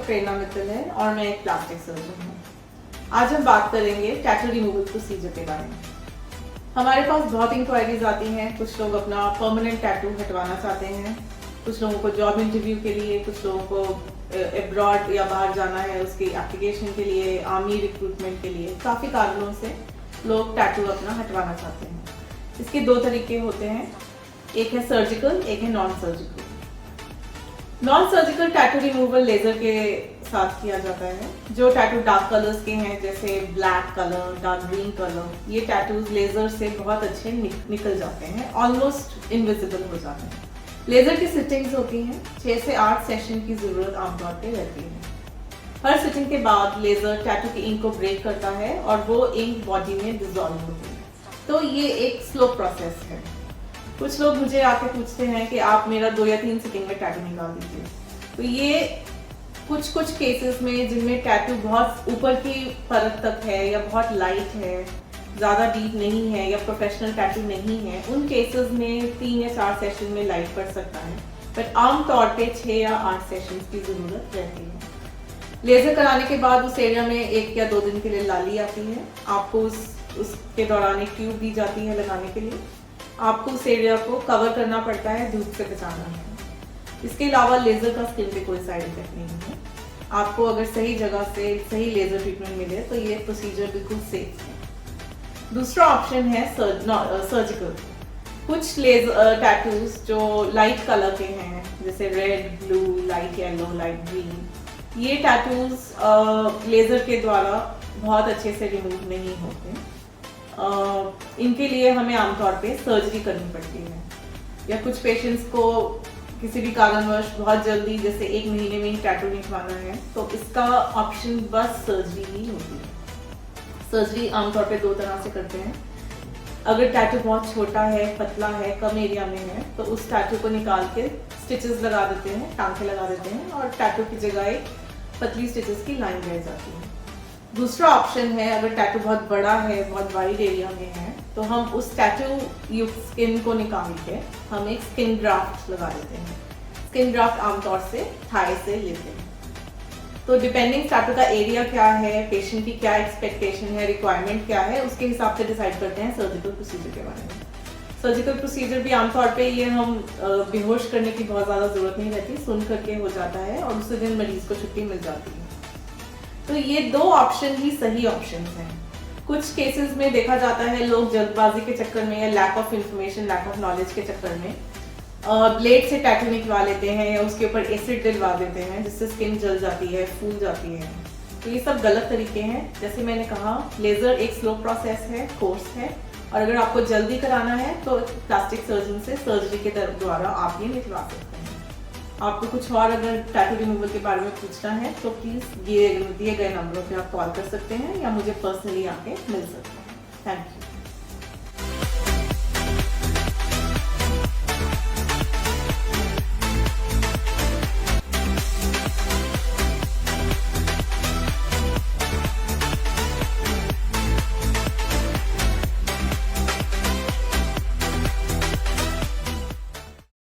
प्रेरणा मित्तल है और मैं एक प्लास्टिक सर्जन हूँ। आज हम बात करेंगे टैटू रिमूवल प्रोसीजर के बारे में। हमारे पास बहुत इंक्वायरीज आती हैं। कुछ लोग अपना परमानेंट टैटू हटवाना चाहते हैं, कुछ लोगों को जॉब इंटरव्यू के लिए, कुछ लोगों को अब्रॉड या बाहर जाना है उसकी एप्लीकेशन के लिए, आर्मी रिक्रूटमेंट के लिए। काफ़ी कारणों से लोग टैटू अपना हटवाना चाहते हैं। इसके दो तरीके होते हैं, एक है सर्जिकल, एक है non surgical. Non surgical tattoo removal laser के साथ किया जाता है। जो टैटू डार्क कलर्स के हैं जैसे black colour, dark green colour, ये टैटूज लेजर से बहुत अच्छे निकल जाते हैं, ऑलमोस्ट इनविजिबल हो जाते हैं। लेजर की सिटिंग्स होती हैं, 6 से 8 सेशन की जरूरत आमतौर पे रहती है। हर सिटिंग के बाद लेजर टैटू की इंक को ब्रेक करता है और वो इंक बॉडी में डिजॉल्व होती है। तो ये एक स्लो प्रोसेस है। कुछ लोग मुझे आके पूछते हैं कि आप मेरा 2 या 3 सिटिंग में टैटू निकाल दीजिए। तो ये कुछ केसेस में जिनमें टैटू बहुत ऊपर की परत तक है या बहुत लाइट है, ज़्यादा डीप नहीं है या प्रोफेशनल टैटू नहीं है, उन केसेस में 3 या 4 सेशन में लाइट पड़ सकता है। बट आमतौर पे 6 या 8 सेशन की ज़रूरत रहती है। लेज़र कराने के बाद उस एरिया में 1 या 2 दिन के लिए लाली आती है। आपको उसके दौरान एक ट्यूब दी जाती है लगाने के लिए। आपको उस एरिया को कवर करना पड़ता है, धूप से बचाना है। इसके अलावा लेज़र का स्किन पे कोई साइड इफेक्ट नहीं है। आपको अगर सही जगह से सही लेज़र ट्रीटमेंट मिले तो ये प्रोसीजर बिल्कुल सेफ है। दूसरा ऑप्शन है सर्जिकल। कुछ टैटूज जो लाइट कलर के हैं जैसे red, blue, light yellow, light green, ये टैटूज लेज़र के द्वारा बहुत अच्छे से रिमूव नहीं होते। इनके लिए हमें आमतौर पे सर्जरी करनी पड़ती है, या कुछ पेशेंट्स को किसी भी कारणवश बहुत जल्दी जैसे 1 महीने में ही टैटू निकलवाना है तो इसका ऑप्शन बस सर्जरी ही होती है। सर्जरी आमतौर पे 2 तरह से करते हैं। अगर टैटू बहुत छोटा है, पतला है, कम एरिया में है तो उस टैटू को निकाल के स्टिचेस लगा देते हैं, टांके लगा देते हैं और टैटू की जगह एक पतली स्टिचेस की लाइन रह जाती है। दूसरा ऑप्शन है, अगर टैटू बहुत बड़ा है, बहुत वाइड एरिया में है, तो हम उस टैटू युक्त स्किन को निकाल के हम एक स्किन ग्राफ्ट लगा देते हैं। स्किन ग्राफ्ट आमतौर से थाई से लेते हैं। तो डिपेंडिंग टैटू का एरिया क्या है, पेशेंट की क्या एक्सपेक्टेशन है, रिक्वायरमेंट क्या है, उसके हिसाब से डिसाइड करते हैं सर्जिकल प्रोसीजर के बारे में। सर्जिकल प्रोसीजर भी आमतौर पे ये हम बेहोश करने की बहुत ज़्यादा ज़रूरत नहीं रहती, सुन करके हो जाता है और उसी दिन मरीज को छुट्टी मिल जाती है। तो ये 2 ऑप्शन ही सही ऑप्शन हैं। कुछ केसेस में देखा जाता है लोग जल्दबाजी के चक्कर में या lack of information, lack of knowledge के चक्कर में ब्लेड से टैटू निकलवा लेते हैं या उसके ऊपर एसिड डलवा देते हैं जिससे स्किन जल जाती है, फूल जाती है। तो ये सब गलत तरीके हैं। जैसे मैंने कहा, लेज़र एक स्लो प्रोसेस है, कोर्स है, और अगर आपको जल्दी कराना है तो प्लास्टिक सर्जन से सर्जरी के द्वारा आप ये निकलवा सकते हैं। आपको कुछ और अगर टैटू रिमूवल के बारे में पूछना है तो प्लीज़ दिए गए नंबरों पे आप कॉल कर सकते हैं या मुझे पर्सनली आके मिल सकते हैं। Thank you.